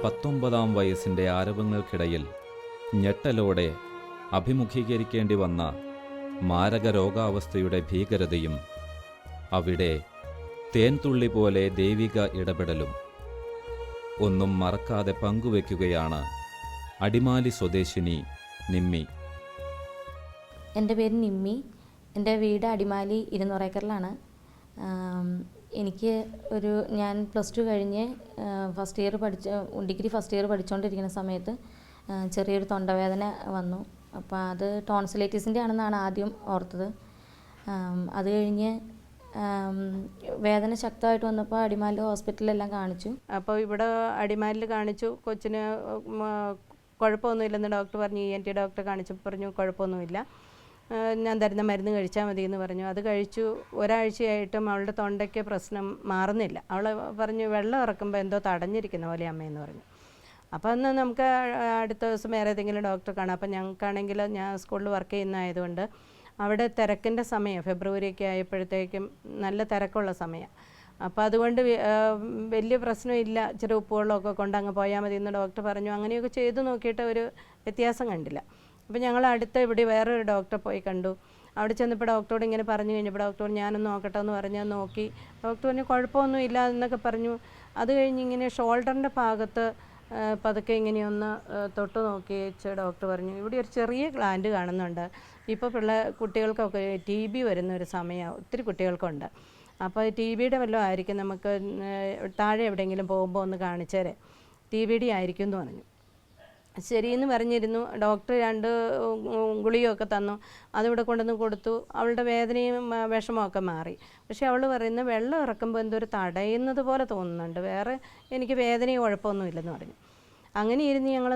19-ാം വയസ്സിൻ്റെ ആരവങ്ങൾക്കിടയിൽ ഞെട്ടലോടെ അഭിമുഖീകരിക്കേണ്ടി വന്ന മാരക രോഗാവസ്ഥയുടെ ഭീകരതയും അവിടെ തേൻതുള്ളി പോലെ ദൈവിക ഇടപെടലും ഒന്നും മറക്കാതെ പങ്കുവയ്ക്കുകയാണ് അടിമാലി സ്വദേശിനി നിമ്മി. എൻ്റെ പേര് നിമ്മി. എൻ്റെ വീട് അടിമാലി 200 ഏക്കറിലാണ്. എനിക്ക് ഞാൻ +2 കഴിഞ്ഞ് ഡിഗ്രി ഫസ്റ്റ് ഇയർ പഠിച്ചുകൊണ്ടിരിക്കുന്ന സമയത്ത് ചെറിയൊരു തൊണ്ടവേദന വന്നു. അപ്പോൾ അത് ടോൺസിലൈറ്റിസിൻ്റെ ആണെന്നാണ് ആദ്യം ഓർത്തത്. അത് കഴിഞ്ഞ് വേദന ശക്തമായിട്ട് വന്നപ്പോൾ അടിമാലി ഹോസ്പിറ്റലിലെല്ലാം കാണിച്ചു. അപ്പോൾ ഇവിടെ അടിമാലിൽ കാണിച്ചു. കൊച്ചിന് കുഴപ്പമൊന്നുമില്ലെന്ന് ഡോക്ടർ പറഞ്ഞു. ENT ഡോക്ടറെ കാണിച്ചപ്പോൾ പറഞ്ഞു കുഴപ്പമൊന്നുമില്ല, ഞാൻ തരുന്ന മരുന്ന് കഴിച്ചാൽ മതി എന്ന് പറഞ്ഞു. അത് കഴിച്ചു. ഒരാഴ്ചയായിട്ടും അവളുടെ തൊണ്ടയ്ക്ക് പ്രശ്നം മാറുന്നില്ല. അവൾ പറഞ്ഞു വെള്ളം ഇറക്കുമ്പോൾ എന്തോ തടഞ്ഞിരിക്കുന്ന പോലെ അമ്മയെന്ന് പറഞ്ഞു. അപ്പോൾ അന്ന് നമുക്ക് അടുത്ത ദിവസം വേറെ ഏതെങ്കിലും ഡോക്ടറെ കാണാം. അപ്പോൾ ഞങ്ങൾക്കാണെങ്കിൽ ഞാൻ സ്കൂളിൽ വർക്ക് ചെയ്യുന്നതായതുകൊണ്ട് അവിടെ തിരക്കിൻ്റെ സമയം ഫെബ്രുവരിയൊക്കെ ആയപ്പോഴത്തേക്കും നല്ല തിരക്കുള്ള സമയം. അപ്പോൾ അതുകൊണ്ട് വലിയ പ്രശ്നമില്ല, ഇച്ചിരി ഉപ്പുവെള്ളമൊക്കെ കൊണ്ട് അങ്ങ് പോയാൽ മതി എന്ന് ഡോക്ടർ പറഞ്ഞു. അങ്ങനെയൊക്കെ ചെയ്ത് നോക്കിയിട്ട് ഒരു വ്യത്യാസം കണ്ടില്ല. അപ്പോൾ ഞങ്ങൾ അടുത്ത ഇവിടെ വേറൊരു ഡോക്ടറെ പോയി കണ്ടു. അവിടെ ചെന്നപ്പോൾ ഡോക്ടറോട് ഇങ്ങനെ പറഞ്ഞു കഴിഞ്ഞപ്പോൾ ഡോക്ടർ ഞാനൊന്ന് നോക്കട്ടെ എന്ന് പറഞ്ഞ് നോക്കി. ഡോക്ടർ പറഞ്ഞു കുഴപ്പമൊന്നുമില്ല എന്നൊക്കെ പറഞ്ഞു. അത് കഴിഞ്ഞ് ഇങ്ങനെ ഷോൾഡറിൻ്റെ ഭാഗത്ത് പതുക്കെ ഇങ്ങനെയൊന്ന് തൊട്ട് നോക്കി ഡോക്ടർ പറഞ്ഞു ഇവിടെ ഒരു ചെറിയ ഗ്ലാൻഡ് കാണുന്നുണ്ട്. ഇപ്പോൾ കുട്ടികൾക്കൊക്കെ TB വരുന്ന ഒരു സമയമാണ്, ഒത്തിരി കുട്ടികൾക്കുണ്ട്. അപ്പോൾ TBയുടെ വല്ലതും ആയിരിക്കും, നമുക്ക് താഴെ എവിടെയെങ്കിലും പോകുമ്പോൾ ഒന്ന് കാണിച്ചേരെ, TBD ആയിരിക്കും എന്ന് പറഞ്ഞു. ശരിയെന്ന് പറഞ്ഞിരുന്നു. ഡോക്ടർ 2 ഗുളികയൊക്കെ തന്നു. അതിവിടെ കൊണ്ടുവന്ന് കൊടുത്തു. അവളുടെ വേദനയും വിഷമമൊക്കെ മാറി. പക്ഷേ അവൾ പറയുന്നത് വെള്ളം ഇറക്കുമ്പോൾ എന്തൊരു തടയുന്നത് പോലെ തോന്നുന്നുണ്ട്, വേറെ എനിക്ക് വേദനയും കുഴപ്പമൊന്നുമില്ലെന്ന് പറഞ്ഞു. അങ്ങനെ ഇരുന്ന് ഞങ്ങൾ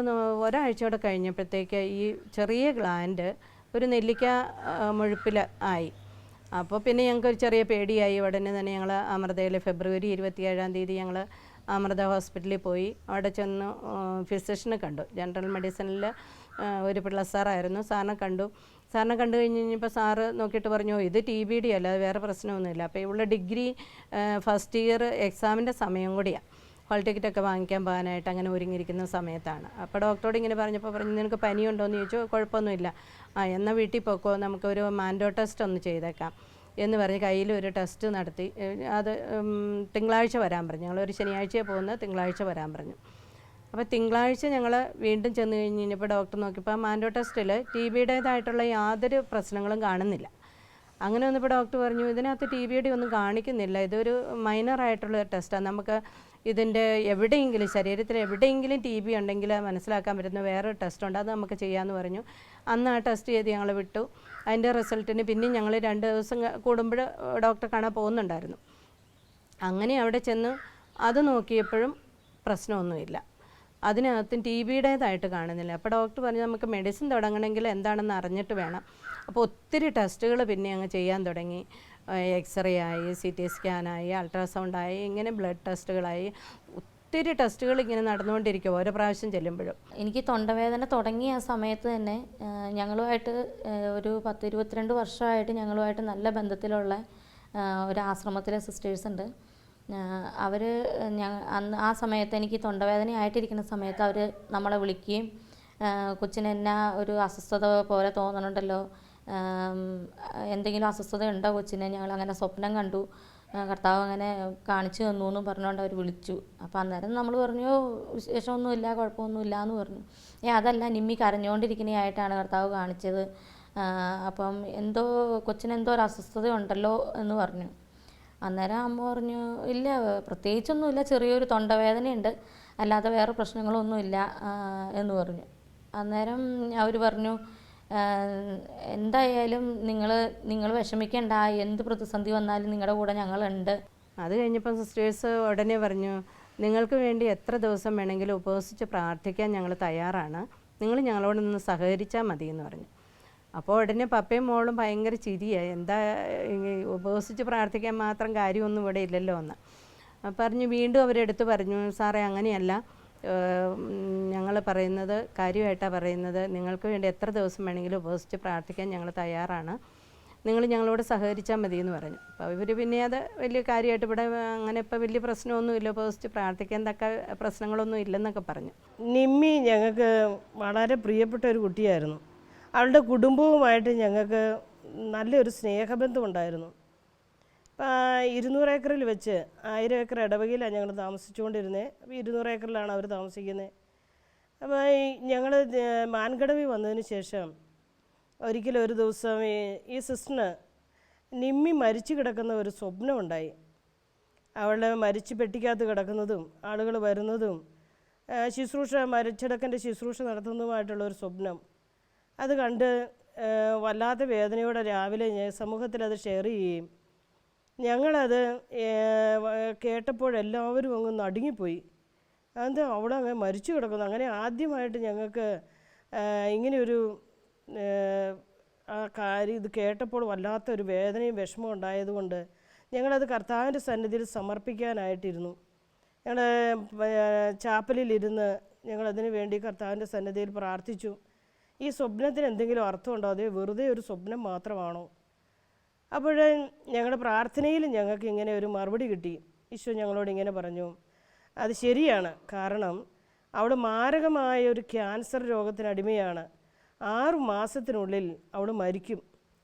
ഒരാഴ്ചയോടെ കഴിഞ്ഞപ്പോഴത്തേക്ക് ഈ ചെറിയ ഗ്ലാൻഡ് ഒരു നെല്ലിക്ക മുഴുപ്പിൽ ആയി. അപ്പോൾ പിന്നെ ഞങ്ങൾക്ക് ഒരു ചെറിയ പേടിയായി. ഉടനെ തന്നെ ഞങ്ങൾ അമൃതയിൽ ഫെബ്രുവരി 27-ാം തീയതി ഞങ്ങൾ അമൃത ഹോസ്പിറ്റലിൽ പോയി. അവിടെ ചെന്ന് ഫിസിഷ്യനെ കണ്ടു. ജനറൽ മെഡിസിനിൽ ഒരു പിള്ള സാറായിരുന്നു. സാറിനെ കണ്ടു കഴിഞ്ഞ് കഴിഞ്ഞപ്പോൾ സാറ് നോക്കിയിട്ട് പറഞ്ഞു ഇത് TBD അല്ല, അത് വേറെ പ്രശ്നമൊന്നുമില്ല. അപ്പോൾ ഇവിടെ ഡിഗ്രി ഫസ്റ്റ് ഇയർ എക്സാമിൻ്റെ സമയം കൂടിയാണ്, ഹാൾ ടിക്കറ്റൊക്കെ വാങ്ങിക്കാൻ പോകാനായിട്ട് അങ്ങനെ ഒരുങ്ങിയിരിക്കുന്ന സമയത്താണ്. അപ്പോൾ ഡോക്ടറോട് ഇങ്ങനെ പറഞ്ഞപ്പോൾ പറഞ്ഞു നിനക്ക് പനിയുണ്ടോ എന്ന് ചോദിച്ചു. കുഴപ്പമൊന്നുമില്ല, എന്നാൽ വീട്ടിൽ പോക്കോ, നമുക്കൊരു മാൻഡോ ടെസ്റ്റ് ഒന്ന് ചെയ്തേക്കാം എന്ന് പറഞ്ഞ് കയ്യിൽ ഒരു ടെസ്റ്റ് നടത്തി. അത് തിങ്കളാഴ്ച വരാൻ പറഞ്ഞു. ഞങ്ങളൊരു ശനിയാഴ്ചയാണ് പോകുന്നത്, തിങ്കളാഴ്ച വരാൻ പറഞ്ഞു. അപ്പോൾ തിങ്കളാഴ്ച ഞങ്ങൾ വീണ്ടും ചെന്ന് കഴിഞ്ഞപ്പോൾ ഡോക്ടർ നോക്കിയപ്പോൾ ആ മാൻഡോ ടെസ്റ്റിൽ TBയുടേതായിട്ടുള്ള യാതൊരു പ്രശ്നങ്ങളും കാണുന്നില്ല. അങ്ങനെ വന്നപ്പോൾ ഡോക്ടർ പറഞ്ഞു ഇതിനകത്ത് TBD ഒന്നും കാണിക്കുന്നില്ല, ഇതൊരു മൈനറായിട്ടുള്ള ടെസ്റ്റാണ്, നമുക്ക് ഇതിൻ്റെ എവിടെയെങ്കിലും ശരീരത്തിൽ എവിടെയെങ്കിലും TB ഉണ്ടെങ്കിൽ മനസ്സിലാക്കാൻ പറ്റുന്ന വേറൊരു ടെസ്റ്റുണ്ട്, അത് നമുക്ക് ചെയ്യാമെന്ന് പറഞ്ഞു. അന്ന് ആ ടെസ്റ്റ് ചെയ്ത് ഞങ്ങൾ വിട്ടു. അതിൻ്റെ റിസൾട്ടിന് പിന്നെയും ഞങ്ങൾ 2 ദിവസം കൂടുമ്പോൾ ഡോക്ടറെ കാണാൻ പോകുന്നുണ്ടായിരുന്നു. അങ്ങനെ അവിടെ ചെന്ന് അത് നോക്കിയപ്പോഴും പ്രശ്നമൊന്നുമില്ല, അതിനകത്തും TBയുടേതായിട്ട് കാണുന്നില്ല. അപ്പോൾ ഡോക്ടർ പറഞ്ഞു നമുക്ക് മെഡിസിൻ തുടങ്ങണമെങ്കിൽ എന്താണെന്ന് അറിഞ്ഞിട്ട് വേണം. അപ്പോൾ ഒത്തിരി ടെസ്റ്റുകൾ പിന്നെ അങ്ങ് ചെയ്യാൻ തുടങ്ങി. എക്സ്റേ ആയി, CT സ്കാനായി, അൾട്രാസൗണ്ടായി, ഇങ്ങനെ ബ്ലഡ് ടെസ്റ്റുകളായി, ഒത്തിരി ടെസ്റ്റുകൾ ഇങ്ങനെ നടന്നുകൊണ്ടിരിക്കും ഓരോ പ്രാവശ്യം ചെല്ലുമ്പോഴും. എനിക്ക് തൊണ്ടവേദന തുടങ്ങിയ ആ സമയത്ത് തന്നെ ഞങ്ങളുമായിട്ട് ഒരു 10-22 വർഷമായിട്ട് ഞങ്ങളുമായിട്ട് നല്ല ബന്ധത്തിലുള്ള ഒരു ആശ്രമത്തിലെ സിസ്റ്റേഴ്സ് ഉണ്ട്. അവർ അന്ന് ആ സമയത്ത് എനിക്ക് തൊണ്ടവേദന ആയിട്ടിരിക്കുന്ന സമയത്ത് അവർ നമ്മളെ വിളിക്കുകയും കൊച്ചിന് എന്നാ ഒരു അസ്വസ്ഥത പോലെ തോന്നണുണ്ടല്ലോ, എന്തെങ്കിലും അസ്വസ്ഥത ഉണ്ടോ കൊച്ചിന്, ഞങ്ങൾ അങ്ങനെ സ്വപ്നം കണ്ടു, കർത്താവ് അങ്ങനെ കാണിച്ചു തന്നു എന്ന് പറഞ്ഞുകൊണ്ട് അവർ വിളിച്ചു. അപ്പോൾ അന്നേരം നമ്മൾ പറഞ്ഞു വിശേഷമൊന്നുമില്ല, കുഴപ്പമൊന്നുമില്ല എന്ന് പറഞ്ഞു. അതല്ല, നിമ്മി കരഞ്ഞുകൊണ്ടിരിക്കുന്നതായിട്ടാണ് കർത്താവ് കാണിച്ചത്, അപ്പം കൊച്ചിനെന്തോ ഒരു അസ്വസ്ഥത ഉണ്ടല്ലോ എന്ന് പറഞ്ഞു. അന്നേരം അമ്മ പറഞ്ഞു ഇല്ല, പ്രത്യേകിച്ചൊന്നുമില്ല, ചെറിയൊരു തൊണ്ടവേദനയുണ്ട്, അല്ലാതെ വേറെ പ്രശ്നങ്ങളൊന്നുമില്ല എന്ന് പറഞ്ഞു. അന്നേരം അവർ പറഞ്ഞു എന്തായാലും നിങ്ങൾ വിഷമിക്കേണ്ട, എന്ത് പ്രതിസന്ധി വന്നാലും നിങ്ങളുടെ കൂടെ ഞങ്ങളുണ്ട്. അത് കഴിഞ്ഞപ്പോൾ സിസ്റ്റേഴ്സ് ഉടനെ പറഞ്ഞു നിങ്ങൾക്ക് വേണ്ടി എത്ര ദിവസം വേണമെങ്കിലും ഉപവസിച്ച് പ്രാർത്ഥിക്കാൻ ഞങ്ങൾ തയ്യാറാണ്, നിങ്ങൾ ഞങ്ങളോടൊന്ന് സഹകരിച്ചാൽ മതി എന്ന് പറഞ്ഞു. അപ്പോൾ ഉടനെ പപ്പയും മോളും ഭയങ്കര ചിരിയായി, എന്താ ഉപവസിച്ച് പ്രാർത്ഥിക്കാൻ മാത്രം കാര്യമൊന്നും ഇവിടെ ഇല്ലല്ലോ എന്ന് പറഞ്ഞു. വീണ്ടും അവരെടുത്ത് പറഞ്ഞു സാറേ അങ്ങനെയല്ല, ഞങ്ങൾ പറയുന്നത് കാര്യമായിട്ടാണ് പറയുന്നത്, നിങ്ങൾക്ക് വേണ്ടി എത്ര ദിവസം വേണമെങ്കിലും ഉപവസിച്ച് പ്രാർത്ഥിക്കാൻ ഞങ്ങൾ തയ്യാറാണ്, നിങ്ങൾ ഞങ്ങളോട് സഹകരിച്ചാൽ മതി എന്ന് പറഞ്ഞു. അപ്പോൾ ഇവർ പിന്നെ അത് വലിയ കാര്യമായിട്ട് ഇവിടെ അങ്ങനെ ഇപ്പോൾ വലിയ പ്രശ്നമൊന്നുമില്ല, പോസ്റ്റ് പ്രാർത്ഥിക്കാൻ തക്ക പ്രശ്നങ്ങളൊന്നും ഇല്ലെന്നൊക്കെ പറഞ്ഞു. നിമ്മി ഞങ്ങൾക്ക് വളരെ പ്രിയപ്പെട്ട ഒരു കുട്ടിയായിരുന്നു. അവളുടെ കുടുംബവുമായിട്ട് ഞങ്ങൾക്ക് നല്ലൊരു സ്നേഹബന്ധമുണ്ടായിരുന്നു. 200 ഏക്കറിൽ വെച്ച് 1000 ഏക്കർ ഇടവകയിലാണ് ഞങ്ങൾ താമസിച്ചുകൊണ്ടിരുന്നത്. അപ്പോൾ 200 ഏക്കറിലാണ് അവർ താമസിക്കുന്നത്. അപ്പോൾ ഞങ്ങൾ മാൻകടവിൽ വന്നതിന് ശേഷം ഒരിക്കലും ഒരു ദിവസം ഈ സിസ്റ്ററിന് നിമ്മി മരിച്ചു കിടക്കുന്ന ഒരു സ്വപ്നമുണ്ടായി. അവളുടെ മരിച്ചു പെട്ടിക്കകത്ത് കിടക്കുന്നതും ആളുകൾ വരുന്നതും ശുശ്രൂഷ മരിച്ചടക്കൻ്റെ ശുശ്രൂഷ നടത്തുന്നതുമായിട്ടുള്ളൊരു സ്വപ്നം. അത് കണ്ട് വല്ലാത്ത വേദനയോടെ രാവിലെ സമൂഹത്തിലത് ഷെയർ ചെയ്യുകയും ഞങ്ങളത് കേട്ടപ്പോഴെല്ലാവരും അങ്ങ് നടുങ്ങിപ്പോയി. അത് അവിടെ അങ്ങനെ മരിച്ചു കിടക്കുന്നു. അങ്ങനെ ആദ്യമായിട്ട് ഞങ്ങൾക്ക് ഇങ്ങനെയൊരു ആ കാര്യം ഇത് കേട്ടപ്പോൾ വല്ലാത്തൊരു വേദനയും വിഷമവും ഉണ്ടായതുകൊണ്ട് ഞങ്ങളത് കർത്താവിൻ്റെ സന്നിധിയിൽ സമർപ്പിക്കാനായിട്ടിരുന്നു. ഞങ്ങൾ ചാപ്പലിലിരുന്ന് ഞങ്ങളതിന് വേണ്ടി കർത്താവിൻ്റെ സന്നിധിയിൽ പ്രാർത്ഥിച്ചു. ഈ സ്വപ്നത്തിന് എന്തെങ്കിലും അർത്ഥമുണ്ടോ, അതേ വെറുതെ ഒരു സ്വപ്നം മാത്രമാണോ? അപ്പോൾ ഞങ്ങളുടെ പ്രാർത്ഥനയിൽ ഞങ്ങൾക്ക് ഇങ്ങനെ ഒരു മറുപടി കിട്ടി. ഈശോ ഞങ്ങളോട് ഇങ്ങനെ പറഞ്ഞു, അത് ശരിയാണ്, കാരണം അവൾ മാരകമായ ഒരു ക്യാൻസർ രോഗത്തിനടിമയാണ്. 6 മാസത്തിനുള്ളിൽ അവൾ മരിക്കും.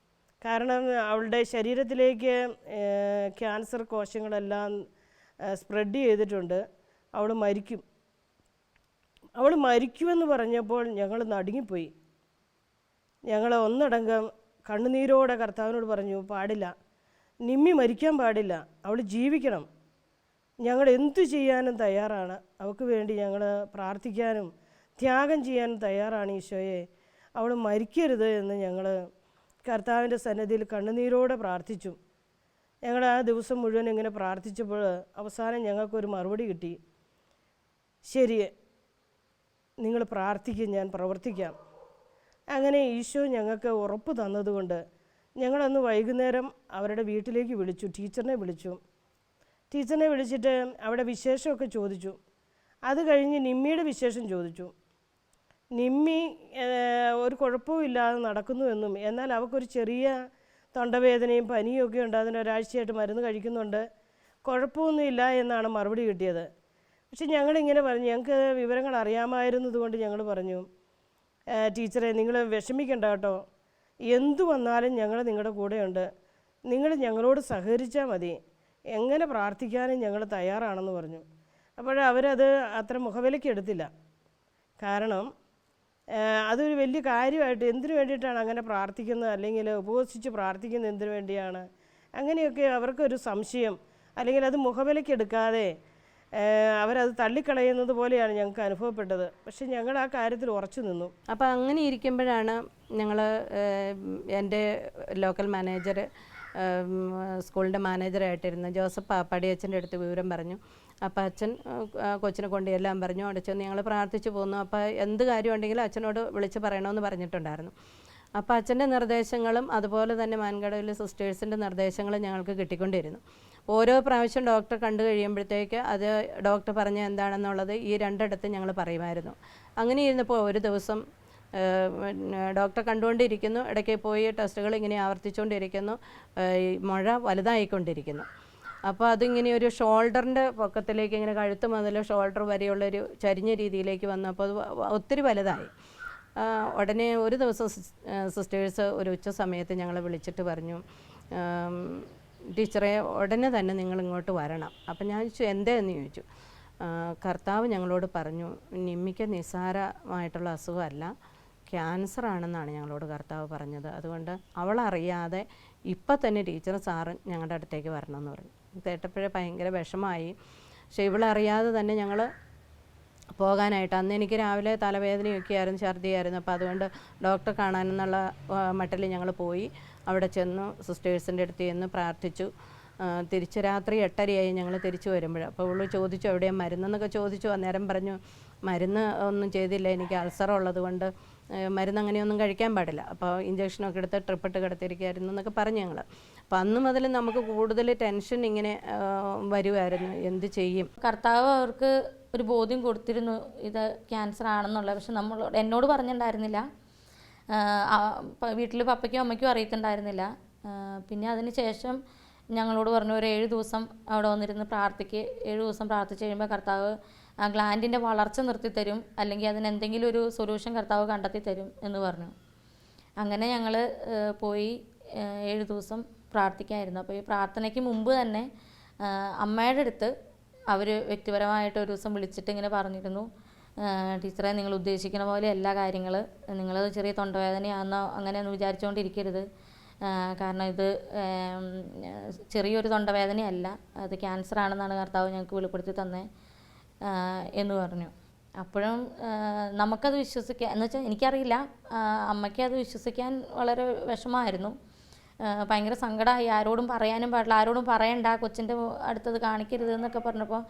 കാരണം അവളുടെ ശരീരത്തിലേക്ക് ക്യാൻസർ കോശങ്ങളെല്ലാം സ്പ്രെഡ് ചെയ്തിട്ടുണ്ട്. അവൾ മരിക്കും. അവൾ മരിക്കുമെന്ന് പറഞ്ഞപ്പോൾ ഞങ്ങൾ നടുങ്ങിപ്പോയി. ഞങ്ങൾ ഒന്നടങ്കം കണ്ണുനീരോടെ കർത്താവിനോട് പറഞ്ഞു, പാടില്ല, നിമ്മി മരിക്കാൻ പാടില്ല, അവൾ ജീവിക്കണം. ഞങ്ങൾ എന്തു ചെയ്യാനും തയ്യാറാണ്, അവൾക്ക് വേണ്ടി ഞങ്ങൾ പ്രാർത്ഥിക്കാനും ത്യാഗം ചെയ്യാനും തയ്യാറാണ് ഈശോയെ, അവൾ മരിക്കരുത് എന്ന് ഞങ്ങൾ കർത്താവിൻ്റെ സന്നിധിയിൽ കണ്ണുനീരോടെ പ്രാർത്ഥിച്ചു. ഞങ്ങൾ ആ ദിവസം മുഴുവൻ ഇങ്ങനെ പ്രാർത്ഥിച്ചപ്പോൾ അവസാനം ഞങ്ങൾക്കൊരു മറുപടി കിട്ടി. ശരി, നിങ്ങൾ പ്രാർത്ഥിക്കും, ഞാൻ പ്രവർത്തിക്കാം. അങ്ങനെ ഈശോ ഞങ്ങൾക്ക് ഉറപ്പ് തന്നതുകൊണ്ട് ഞങ്ങളന്ന് വൈകുന്നേരം അവരുടെ വീട്ടിലേക്ക് വിളിച്ചു, ടീച്ചറിനെ വിളിച്ചു. ടീച്ചറിനെ വിളിച്ചിട്ട് അവിടെ വിശേഷമൊക്കെ ചോദിച്ചു. അത് കഴിഞ്ഞ് നിമ്മിയുടെ വിശേഷം ചോദിച്ചു. നിമ്മി ഒരു കുഴപ്പമില്ലാതെ നടക്കുന്നുവെന്നും എന്നാൽ അവൾക്കൊരു ചെറിയ തൊണ്ടവേദനയും പനിയും ഒക്കെ ഉണ്ട്, അതിന് ഒരാഴ്ചയായിട്ട് മരുന്ന് കഴിക്കുന്നുണ്ട്, കുഴപ്പമൊന്നുമില്ല എന്നാണ് മറുപടി കിട്ടിയത്. പക്ഷെ ഞങ്ങളിങ്ങനെ പറഞ്ഞു, ഞങ്ങൾക്ക് വിവരങ്ങൾ അറിയാമായിരുന്നതുകൊണ്ട് ഞങ്ങൾ പറഞ്ഞു, ടീച്ചറെ നിങ്ങൾ വിഷമിക്കണ്ട കേട്ടോ, എന്തു വന്നാലും ഞങ്ങൾ നിങ്ങളുടെ കൂടെയുണ്ട്, നിങ്ങൾ ഞങ്ങളോട് സഹകരിച്ചാൽ മതി, എങ്ങനെ പ്രാർത്ഥിക്കാനും ഞങ്ങൾ തയ്യാറാണെന്ന് പറഞ്ഞു. അവരത് അത്ര മുഖവിലയ്ക്ക് എടുത്തില്ല. കാരണം അതൊരു വലിയ കാര്യമായിട്ട് എന്തിനു വേണ്ടിയിട്ടാണ് അങ്ങനെ പ്രാർത്ഥിക്കുന്നത്, അല്ലെങ്കിൽ ഉപവസിച്ച് പ്രാർത്ഥിക്കുന്നത് എന്തിനു വേണ്ടിയാണ്, അങ്ങനെയൊക്കെ അവർക്കൊരു സംശയം, അല്ലെങ്കിൽ അത് മുഖവിലയ്ക്ക് എടുക്കാതെ അവരത് തള്ളിക്കളയുന്നത് പോലെയാണ് ഞങ്ങൾക്ക് അനുഭവപ്പെട്ടത്. പക്ഷെ ഞങ്ങൾ ആ കാര്യത്തിൽ ഉറച്ചു നിന്നു. അപ്പോൾ അങ്ങനെ ഇരിക്കുമ്പോഴാണ് ഞങ്ങൾ എൻ്റെ ലോക്കൽ മാനേജർ, സ്കൂളിൻ്റെ മാനേജറായിട്ടിരുന്ന ജോസഫ് പാപ്പാടി അച്ഛൻ്റെ അടുത്ത് വിവരം പറഞ്ഞു. അപ്പോൾ അച്ഛൻ കൊച്ചിനെ കൊണ്ട് എല്ലാം പറഞ്ഞു. അവിടെ ചെന്ന് ഞങ്ങൾ പ്രാർത്ഥിച്ചു പോന്നു. അപ്പോൾ എന്ത് കാര്യമുണ്ടെങ്കിലും അച്ഛനോട് വിളിച്ച് പറയണമെന്ന് പറഞ്ഞിട്ടുണ്ടായിരുന്നു. അപ്പോൾ അച്ഛൻ്റെ നിർദ്ദേശങ്ങളും അതുപോലെ തന്നെ മാൻകടവിലെ സിസ്റ്റേഴ്സിൻ്റെ നിർദ്ദേശങ്ങളും ഞങ്ങൾക്ക് കിട്ടിക്കൊണ്ടിരുന്നു. ഓരോ പ്രാവശ്യം ഡോക്ടറെ കണ്ടു കഴിയുമ്പോഴത്തേക്ക് അത് ഡോക്ടർ പറഞ്ഞ എന്താണെന്നുള്ളത് ഈ രണ്ടിടത്ത് ഞങ്ങൾ പറയുമായിരുന്നു. അങ്ങനെ ഇരുന്നപ്പോൾ ഒരു ദിവസം ഡോക്ടറെ കണ്ടുകൊണ്ടിരിക്കുന്നു, ഇടയ്ക്ക് പോയി ടെസ്റ്റുകൾ ഇങ്ങനെ ആവർത്തിച്ചുകൊണ്ടിരിക്കുന്നു, മുഴ വലുതായിക്കൊണ്ടിരിക്കുന്നു. അപ്പോൾ അതിങ്ങനെ ഒരു ഷോൾഡറിൻ്റെ പൊക്കത്തിലേക്ക് ഇങ്ങനെ കഴുത്ത് മുതൽ ഷോൾഡർ വരെയുള്ളൊരു ചരിഞ്ഞ രീതിയിലേക്ക് വന്നു. അപ്പോൾ അത് ഒത്തിരി വലുതായി. ഉടനെ ഒരു ദിവസം സിസ്റ്റേഴ്സ് ഒരു ഉച്ച സമയത്ത് ഞങ്ങളെ വിളിച്ചിട്ട് പറഞ്ഞു, ടീച്ചറെ ഉടനെ തന്നെ നിങ്ങൾ ഇങ്ങോട്ട് വരണം. അപ്പം ഞാൻ ചോദിച്ചു എന്താന്ന് ചോദിച്ചു. കർത്താവ് ഞങ്ങളോട് പറഞ്ഞു, നിമ്മിക്ക് നിസ്സാരമായിട്ടുള്ള അസുഖമല്ല, ക്യാൻസർ ആണെന്നാണ് ഞങ്ങളോട് കർത്താവ് പറഞ്ഞത്. അതുകൊണ്ട് അവളറിയാതെ ഇപ്പം തന്നെ ടീച്ചറും സാറും ഞങ്ങളുടെ അടുത്തേക്ക് വരണമെന്ന് പറഞ്ഞു. കേട്ടപ്പോഴേ ഭയങ്കര വിഷമമായി. പക്ഷേ ഇവളറിയാതെ തന്നെ ഞങ്ങൾ പോകാനായിട്ട്, അന്ന് എനിക്ക് രാവിലെ തലവേദനയൊക്കെ ആയിരുന്നു, ഛർദിയായിരുന്നു. അപ്പോൾ അതുകൊണ്ട് ഡോക്ടറെ കാണാനെന്നുള്ള മട്ടിൽ ഞങ്ങൾ പോയി. അവിടെ ചെന്നു സിസ്റ്റേഴ്സിൻ്റെ അടുത്ത് ചെന്ന് പ്രാർത്ഥിച്ചു. തിരിച്ച് രാത്രി 8:30 ഞങ്ങൾ തിരിച്ചു വരുമ്പോൾ. അപ്പോൾ അവൾ ചോദിച്ചു എവിടെയാണ് മരുന്നെന്നൊക്കെ ചോദിച്ചു. അന്നേരം പറഞ്ഞു മരുന്ന് ഒന്നും ചെയ്തില്ല, എനിക്ക് അൾസർ ഉള്ളത് കൊണ്ട് മരുന്ന് അങ്ങനെയൊന്നും കഴിക്കാൻ പാടില്ല, അപ്പോൾ ഇഞ്ചക്ഷനൊക്കെ എടുത്ത് ട്രിപ്പിട്ട് കിടത്തിരിക്കുകയായിരുന്നു എന്നൊക്കെ പറഞ്ഞു ഞങ്ങൾ. അപ്പോൾ അന്ന് മുതൽ നമുക്ക് കൂടുതൽ ടെൻഷൻ ഇങ്ങനെ വരുമായിരുന്നു, എന്ത് ചെയ്യും. കർത്താവ് അവർക്ക് ഒരു ബോധ്യം കൊടുത്തിരുന്നു ഇത് ക്യാൻസർ ആണെന്നുള്ളത്. പക്ഷെ എന്നോട് പറഞ്ഞിട്ടുണ്ടായിരുന്നില്ല, വീട്ടിൽ പപ്പയ്ക്കും അമ്മയ്ക്കും അറിയത്തുണ്ടായിരുന്നില്ല. പിന്നെ അതിന് ശേഷം ഞങ്ങളോട് പറഞ്ഞു ഒരു 7 ദിവസം അവിടെ വന്നിരുന്ന് 7 ദിവസം പ്രാർത്ഥിച്ച് കഴിയുമ്പോൾ കർത്താവ് ആ ഗ്ലാൻഡിൻ്റെ വളർച്ച നിർത്തിത്തരും, അല്ലെങ്കിൽ അതിനെന്തെങ്കിലും ഒരു സൊല്യൂഷൻ കർത്താവ് കണ്ടെത്തി തരും എന്ന് പറഞ്ഞു. അങ്ങനെ ഞങ്ങൾ പോയി 7 ദിവസം പ്രാർത്ഥിക്കായിരുന്നു. അപ്പോൾ ഈ പ്രാർത്ഥനയ്ക്ക് മുമ്പ് തന്നെ അമ്മയുടെ അടുത്ത് അവർ വ്യക്തിപരമായിട്ട് ഒരു ദിവസം വിളിച്ചിട്ട് ഇങ്ങനെ പറഞ്ഞിരുന്നു, ടീച്ചറെ നിങ്ങൾ ഉദ്ദേശിക്കുന്ന പോലെ എല്ലാ കാര്യങ്ങൾ, നിങ്ങൾ ചെറിയ തൊണ്ടവേദനയാണെന്നോ അങ്ങനെയൊന്നും വിചാരിച്ചുകൊണ്ടിരിക്കരുത്, കാരണം ഇത് ചെറിയൊരു തൊണ്ടവേദനയല്ല, അത് ക്യാൻസർ ആണെന്നാണ് കർത്താവ് ഞങ്ങൾക്ക് വെളിപ്പെടുത്തി തന്നെ എന്ന് പറഞ്ഞു. അപ്പോഴും നമുക്കത് വിശ്വസിക്കാൻ എന്ന് വെച്ചാൽ എനിക്കറിയില്ല, അമ്മയ്ക്ക് അത് വിശ്വസിക്കാൻ വളരെ വിഷമമായിരുന്നു, ഭയങ്കര സങ്കടമായി. ആരോടും പറയാനും പാടില്ല, ആരോടും പറയണ്ട, കൊച്ചിൻ്റെ അടുത്തത് കാണിക്കരുത് എന്നൊക്കെ പറഞ്ഞപ്പോൾ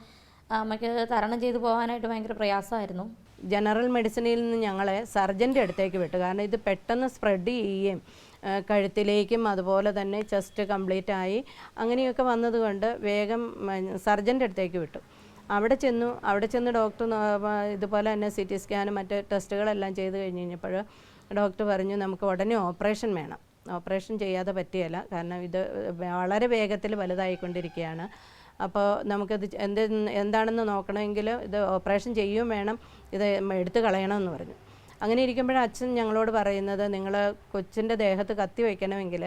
അമ്മയ്ക്ക് തരണം ചെയ്തു പോകാനായിട്ട് ഭയങ്കര പ്രയാസമായിരുന്നു. ജനറൽ മെഡിസിനിൽ നിന്ന് ഞങ്ങളെ സർജൻ്റെ അടുത്തേക്ക് വിട്ടു. കാരണം ഇത് പെട്ടെന്ന് സ്പ്രെഡ് ചെയ്യുകയും കഴുത്തിലേക്കും അതുപോലെ തന്നെ ചെസ്റ്റ് കംപ്ലീറ്റ് ആയി അങ്ങനെയൊക്കെ വന്നതുകൊണ്ട് വേഗം സർജൻ്റെ അടുത്തേക്ക് വിട്ടു. അവിടെ ചെന്ന് ഡോക്ടർ ഇതുപോലെ തന്നെ CT സ്കാനും മറ്റ് ടെസ്റ്റുകളെല്ലാം ചെയ്ത് കഴിഞ്ഞപ്പോൾ ഡോക്ടർ പറഞ്ഞു നമുക്ക് ഉടനെ ഓപ്പറേഷൻ വേണം, ഓപ്പറേഷൻ ചെയ്യാതെ പറ്റിയല്ല, കാരണം ഇത് വളരെ വേഗത്തിൽ വലുതായിക്കൊണ്ടിരിക്കുകയാണ്. അപ്പോൾ നമുക്കിത് എന്താണെന്ന് നോക്കണമെങ്കിൽ ഇത് ഓപ്പറേഷൻ ചെയ്യുകയും വേണം, ഇത് എടുത്തു കളയണമെന്ന് പറഞ്ഞു. അങ്ങനെ ഇരിക്കുമ്പോഴാണ് അച്ഛൻ ഞങ്ങളോട് പറയുന്നത്, നിങ്ങൾ കൊച്ചിൻ്റെ ദേഹത്ത് കത്തി വയ്ക്കണമെങ്കിൽ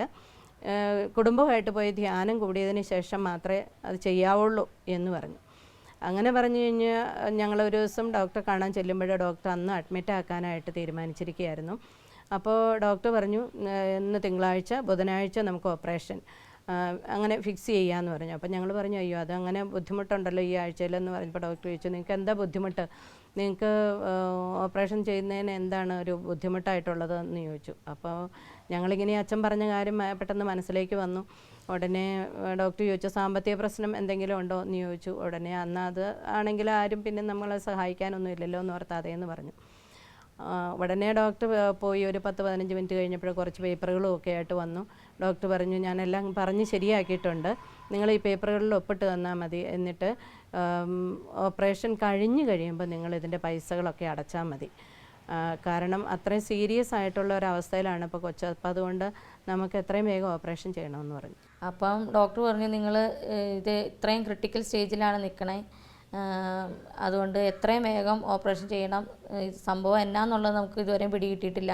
കുടുംബമായിട്ട് പോയി ധ്യാനം കൂടിയതിന് ശേഷം മാത്രമേ അത് ചെയ്യാവുള്ളൂ എന്ന് പറഞ്ഞു. അങ്ങനെ പറഞ്ഞു കഴിഞ്ഞാൽ ഞങ്ങളൊരു ദിവസം ഡോക്ടറെ കാണാൻ ചെല്ലുമ്പോൾ ഡോക്ടർ അന്ന് അഡ്മിറ്റ് ആക്കാനായിട്ട് തീരുമാനിച്ചിരിക്കുകയായിരുന്നു. അപ്പോൾ ഡോക്ടർ പറഞ്ഞു ഇന്ന് തിങ്കളാഴ്ച ബുധനാഴ്ച നമുക്ക് ഓപ്പറേഷൻ അങ്ങനെ ഫിക്സ് ചെയ്യാമെന്ന് പറഞ്ഞു. അപ്പോൾ ഞങ്ങൾ പറഞ്ഞു അയ്യോ അതങ്ങനെ ബുദ്ധിമുട്ടുണ്ടല്ലോ ഈ ആഴ്ചയിലെന്ന് പറഞ്ഞപ്പോൾ ഡോക്ടർ ചോദിച്ചു നിങ്ങൾക്ക് എന്താ ബുദ്ധിമുട്ട്, നിങ്ങൾക്ക് ഓപ്പറേഷൻ ചെയ്യുന്നതിന് എന്താണ് ഒരു ബുദ്ധിമുട്ടായിട്ടുള്ളത് എന്ന് ചോദിച്ചു. അപ്പോൾ ഞങ്ങളിങ്ങനെ അച്ഛൻ പറഞ്ഞ കാര്യം പെട്ടെന്ന് മനസ്സിലേക്ക് വന്നു. ഉടനെ ഡോക്ടർ ചോദിച്ചു സാമ്പത്തിക പ്രശ്നം എന്തെങ്കിലും ഉണ്ടോ എന്ന് ചോദിച്ചു. ഉടനെ അന്ന് അത് ആണെങ്കിൽ ആരും പിന്നെ നമ്മളെ സഹായിക്കാനൊന്നും ഇല്ലല്ലോ എന്ന് ഓർത്ത് അതേന്ന് പറഞ്ഞു. ഉടനെ ഡോക്ടർ പോയി ഒരു 10-15 മിനിറ്റ് കഴിഞ്ഞപ്പോൾ കുറച്ച് പേപ്പറുകളും ഒക്കെ ആയിട്ട് വന്നു. ഡോക്ടർ പറഞ്ഞു ഞാനെല്ലാം പറഞ്ഞ് ശരിയാക്കിയിട്ടുണ്ട്, നിങ്ങൾ ഈ പേപ്പറുകളിൽ ഒപ്പിട്ട് തന്നാൽ മതി, എന്നിട്ട് ഓപ്പറേഷൻ കഴിയുമ്പോൾ നിങ്ങൾ ഇതിൻ്റെ പൈസകളൊക്കെ അടച്ചാൽ മതി, കാരണം അത്രയും സീരിയസ് ആയിട്ടുള്ള ഒരവസ്ഥയിലാണ് ഇപ്പോൾ കൊച്ച്, അപ്പോൾ അതുകൊണ്ട് നമുക്ക് എത്രയും വേഗം ഓപ്പറേഷൻ ചെയ്യണമെന്ന് പറഞ്ഞു. അപ്പം ഡോക്ടർ പറഞ്ഞു നിങ്ങൾ ഇത് ഇത്രയും ക്രിട്ടിക്കൽ സ്റ്റേജിലാണ് നിൽക്കണേ, അതുകൊണ്ട് എത്രയും വേഗം ഓപ്പറേഷൻ ചെയ്യണം, സംഭവം എന്നാന്നുള്ളത് നമുക്ക് ഇതുവരെയും പിടികിട്ടിയിട്ടില്ല,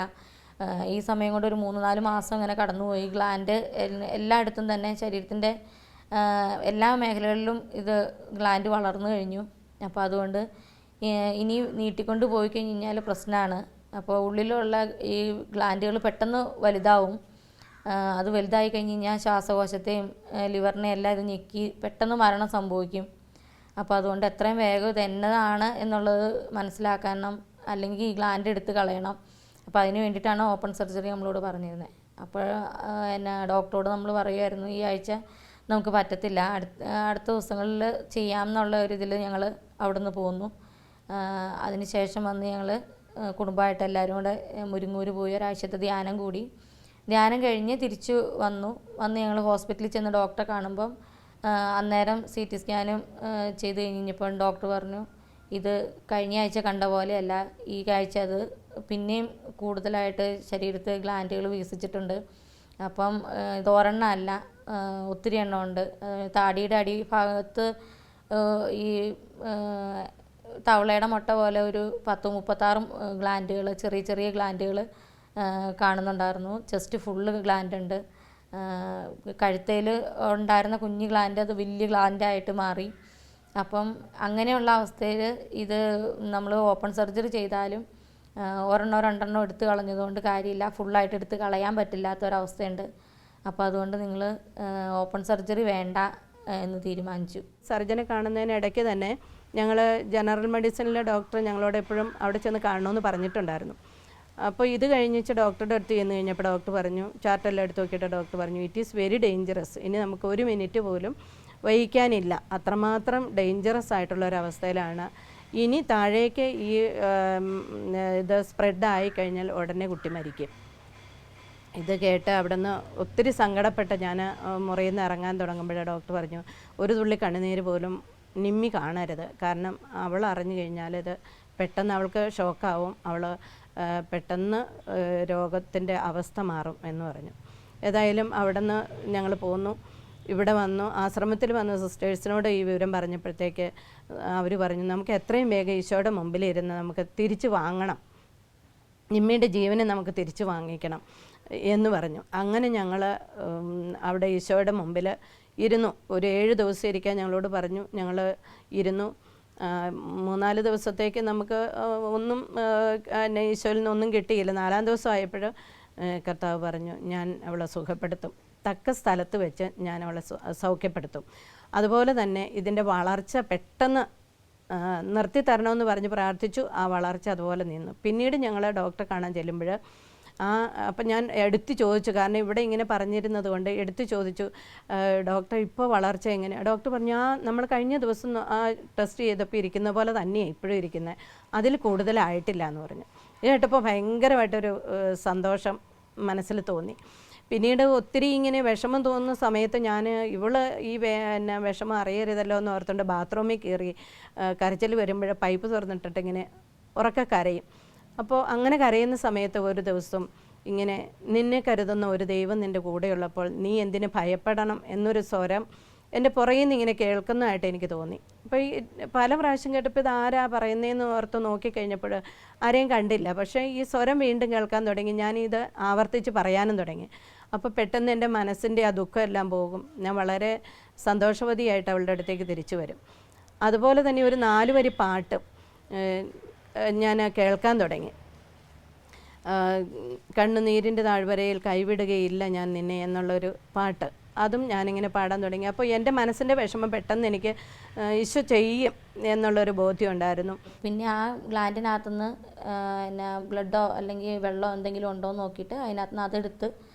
ഈ സമയം കൊണ്ട് ഒരു 3-4 മാസം ഇങ്ങനെ കടന്നുപോയി, ഗ്ലാൻഡ് എല്ലായിടത്തും തന്നെ ശരീരത്തിൻ്റെ എല്ലാ മേഖലകളിലും ഇത് ഗ്ലാൻഡ് വളർന്നു കഴിഞ്ഞു, അപ്പോൾ അതുകൊണ്ട് ഇനി നീട്ടിക്കൊണ്ട് പോയി കഴിഞ്ഞാൽ പ്രശ്നമാണ്, അപ്പോൾ ഉള്ളിലുള്ള ഈ ഗ്ലാൻഡുകൾ പെട്ടെന്ന് വലുതാവും, അത് വലുതായി കഴിഞ്ഞ് കഴിഞ്ഞാൽ ശ്വാസകോശത്തെയും ലിവറിനെയും എല്ലാം ഇത് ഞെക്കി പെട്ടെന്ന് മരണം സംഭവിക്കും, അപ്പോൾ അതുകൊണ്ട് എത്രയും വേഗം ഇത് എന്നതാണ് എന്നുള്ളത് മനസ്സിലാക്കണം, അല്ലെങ്കിൽ ഈ ഗ്ലാൻഡ് എടുത്ത് കളയണം, അപ്പോൾ അതിന് വേണ്ടിയിട്ടാണ് ഓപ്പൺ സർജറി നമ്മളോട് പറഞ്ഞിരുന്നത്. അപ്പോൾ ഡോക്ടറോട് നമ്മൾ പറയുമായിരുന്നു ഈ ആഴ്ച നമുക്ക് പറ്റത്തില്ല, അടുത്ത ദിവസങ്ങളിൽ ചെയ്യാമെന്നുള്ള ഒരു ഇതിൽ ഞങ്ങൾ അവിടെ നിന്ന് പോന്നു. അതിന് ശേഷം വന്ന് ഞങ്ങൾ കുടുംബമായിട്ട് എല്ലാവരും കൂടെ മുരിങ്ങൂർ പോയി ഒരാഴ്ചത്തെ ധ്യാനം കൂടി. ധ്യാനം കഴിഞ്ഞ് തിരിച്ചു വന്ന് ഞങ്ങൾ ഹോസ്പിറ്റലിൽ ചെന്ന് ഡോക്ടറെ കാണുമ്പം അന്നേരം CT സ്കാനും ചെയ്ത് കഴിഞ്ഞപ്പോൾ ഡോക്ടർ പറഞ്ഞു ഇത് കഴിഞ്ഞ ആഴ്ച കണ്ട പോലെയല്ല, ഈ ആഴ്ച അത് പിന്നെയും കൂടുതലായിട്ട് ശരീരത്തിൽ ഗ്ലാൻഡുകൾ വികസിച്ചിട്ടുണ്ട്, അപ്പം ഇത് ഒരെണ്ണം അല്ല ഒത്തിരി എണ്ണം ഉണ്ട്, താടിയുടെ അടിഭാഗത്ത് ഈ തവളയുടെ മുട്ട പോലെ ഒരു 10-36 ഗ്ലാൻഡുകൾ, ചെറിയ ചെറിയ ഗ്ലാൻഡുകൾ കാണുന്നുണ്ടായിരുന്നു, ചെസ്റ്റ് ഫുള്ള് ഗ്ലാൻഡ് ഉണ്ട്, കഴുത്തേൽ ഉണ്ടായിരുന്ന കുഞ്ഞു ഗ്ലാൻഡ് അത് വലിയ ഗ്ലാൻഡായിട്ട് മാറി. അപ്പം അങ്ങനെയുള്ള അവസ്ഥയിൽ ഇത് നമ്മൾ ഓപ്പൺ സർജറി ചെയ്താലും 1-2 എടുത്ത് കളഞ്ഞതുകൊണ്ട് കാര്യമില്ല, ഫുള്ളായിട്ട് എടുത്ത് കളയാൻ പറ്റില്ലാത്തൊരവസ്ഥയുണ്ട്, അപ്പോൾ അതുകൊണ്ട് നിങ്ങൾ ഓപ്പൺ സർജറി വേണ്ട എന്ന് തീരുമാനിച്ചു. സർജനെ കാണുന്നതിനിടയ്ക്ക് തന്നെ ഞങ്ങൾ ജനറൽ മെഡിസിനിലെ ഡോക്ടർ ഞങ്ങളോട് എപ്പോഴും അവിടെ ചെന്ന് കാണണമെന്ന് പറഞ്ഞിട്ടുണ്ടായിരുന്നു. അപ്പോൾ ഇത് കഴിഞ്ഞിട്ട് ഡോക്ടറുടെ അടുത്ത് ചെന്ന് കഴിഞ്ഞപ്പോൾ ഡോക്ടർ പറഞ്ഞു, ചാർട്ടെല്ലാം എടുത്ത് നോക്കിയിട്ട് ഡോക്ടർ പറഞ്ഞു ഇറ്റ് ഈസ് വെരി ഡേഞ്ചറസ്, ഇനി നമുക്ക് 1 മിനിറ്റ് പോലും വഹിക്കാനില്ല, അത്രമാത്രം ഡേഞ്ചറസ് ആയിട്ടുള്ള ഒരവസ്ഥയിലാണ്, ഇനി താഴേക്ക് ഈ ഇത് സ്പ്രെഡായി കഴിഞ്ഞാൽ ഉടനെ കുട്ടി മരിക്കും. ഇത് കേട്ട് അവിടെ നിന്ന് ഒത്തിരി സങ്കടപ്പെട്ട് ഞാൻ മുറിയിൽ നിന്ന് ഇറങ്ങാൻ തുടങ്ങുമ്പോഴേ ഡോക്ടർ പറഞ്ഞു ഒരു തുള്ളി കണ്ണുനീര് പോലും നിമ്മി കാണരുത്, കാരണം അവൾ അറിഞ്ഞു കഴിഞ്ഞാൽ ഇത് പെട്ടെന്ന് അവൾക്ക് ഷോക്കാവും, അവൾ പെട്ടെന്ന് രോഗത്തിൻ്റെ അവസ്ഥ മാറും എന്ന് പറഞ്ഞു. ഏതായാലും അവിടെ നിന്ന് ഞങ്ങൾ പോന്നു. ഇവിടെ വന്നു, ആശ്രമത്തിൽ വന്ന സിസ്റ്റേഴ്സിനോട് ഈ വിവരം പറഞ്ഞപ്പോഴത്തേക്ക് അവർ പറഞ്ഞു, നമുക്ക് എത്രയും വേഗം ഈശോയുടെ മുമ്പിലിരുന്ന് നമുക്ക് തിരിച്ചു വാങ്ങണം, നിമ്മിയുടെ ജീവനെ നമുക്ക് തിരിച്ചു വാങ്ങിക്കണം എന്ന് പറഞ്ഞു. അങ്ങനെ ഞങ്ങൾ അവിടെ ഈശോയുടെ മുമ്പിൽ ഇരുന്നു. ഒരു 7 ദിവസം ഇരിക്കാൻ ഞങ്ങളോട് പറഞ്ഞു. ഞങ്ങൾ ഇരുന്നു. 3-4 ദിവസത്തേക്ക് നമുക്ക് ഒന്നും ഈശോയിൽ നിന്നൊന്നും കിട്ടിയില്ല. 4-ാം ദിവസം ആയപ്പോൾ കർത്താവ് പറഞ്ഞു, ഞാൻ അവളെ സുഖപ്പെടുത്തും, തക്ക സ്ഥലത്ത് വെച്ച് ഞാൻ അവളെ സൗഖ്യപ്പെടുത്തും. അതുപോലെ തന്നെ ഇതിൻ്റെ വളർച്ച പെട്ടെന്ന് നിർത്തി തരണമെന്ന് പറഞ്ഞ് പ്രാർത്ഥിച്ചു. ആ വളർച്ച അതുപോലെ നിന്നു. പിന്നീട് ഞങ്ങൾ ഡോക്ടറെ കാണാൻ ചെല്ലുമ്പോൾ അപ്പം ഞാൻ എടുത്തു ചോദിച്ചു, കാരണം ഇവിടെ ഇങ്ങനെ പറഞ്ഞിരുന്നത് കൊണ്ട് എടുത്തു ചോദിച്ചു, ഡോക്ടർ ഇപ്പോൾ വളർച്ച എങ്ങനെയാണ്? ഡോക്ടർ പറഞ്ഞു, നമ്മൾ കഴിഞ്ഞ ദിവസം ടെസ്റ്റ് ചെയ്തപ്പോൾ ഇരിക്കുന്ന പോലെ തന്നെയാണ് ഇപ്പോഴും ഇരിക്കുന്നത്, അതിൽ കൂടുതലായിട്ടില്ല എന്ന് പറഞ്ഞു. ഇത് കേട്ടപ്പോൾ ഭയങ്കരമായിട്ടൊരു സന്തോഷം മനസ്സിൽ തോന്നി. പിന്നീട് ഒത്തിരി ഇങ്ങനെ വിഷമം തോന്നുന്ന സമയത്ത് ഞാൻ ഈ വിഷമം അറിയരുതല്ലോ എന്ന് ഓർത്തുകൊണ്ട് ബാത്റൂമിൽ കയറി കരച്ചിൽ വരുമ്പോൾ പൈപ്പ് തുറന്നിട്ടിട്ട് ഇങ്ങനെ ഉറക്കെ കരയും. അപ്പോൾ അങ്ങനെ കരയുന്ന സമയത്ത് ഒരു ദിവസം ഇങ്ങനെ, നിന്നെ കരുതുന്ന ഒരു ദൈവം നിൻ്റെ കൂടെയുള്ളപ്പോൾ നീ എന്തിന് ഭയപ്പെടണം എന്നൊരു സ്വരം എൻ്റെ പുറകിൽ നിന്ന് ഇങ്ങനെ കേൾക്കുന്നതായിട്ട് എനിക്ക് തോന്നി. അപ്പോൾ ഈ പല പ്രാവശ്യം കേട്ടപ്പോൾ ഇത് ആരാ പറയുന്നതെന്ന് ഓർത്ത് നോക്കിക്കഴിഞ്ഞപ്പോൾ ആരെയും കണ്ടില്ല. പക്ഷേ ഈ സ്വരം വീണ്ടും കേൾക്കാൻ തുടങ്ങി. ഞാനിത് ആവർത്തിച്ച് പറയാനും തുടങ്ങി. അപ്പോൾ പെട്ടെന്ന് എൻ്റെ മനസ്സിൻ്റെ ആ ദുഃഖം എല്ലാം പോകും. ഞാൻ വളരെ സന്തോഷവതിയായിട്ട് അവളുടെ അടുത്തേക്ക് തിരിച്ചു വരും. അതുപോലെ തന്നെ ഒരു 4 വരി പാട്ട് ഞാൻ കേൾക്കാൻ തുടങ്ങി. കണ്ണുനീരിൻ്റെ താഴ്വരയിൽ കൈവിടുകയില്ല ഞാൻ നിന്നെ എന്നുള്ളൊരു പാട്ട്, അതും ഞാനിങ്ങനെ പാടാൻ തുടങ്ങി. അപ്പോൾ എൻ്റെ മനസ്സിൻ്റെ വിഷമം പെട്ടെന്ന് എനിക്ക് ഈശോ ചെയ്യും എന്നുള്ളൊരു ബോധ്യം ഉണ്ടായിരുന്നു. പിന്നെ ആ ഗ്ലാൻഡിനകത്തുനിന്ന് പിന്നെ ബ്ലഡോ അല്ലെങ്കിൽ വെള്ളമോ എന്തെങ്കിലും ഉണ്ടോ എന്ന് നോക്കിയിട്ട് അതിനകത്തുനിന്ന് അതെടുത്ത്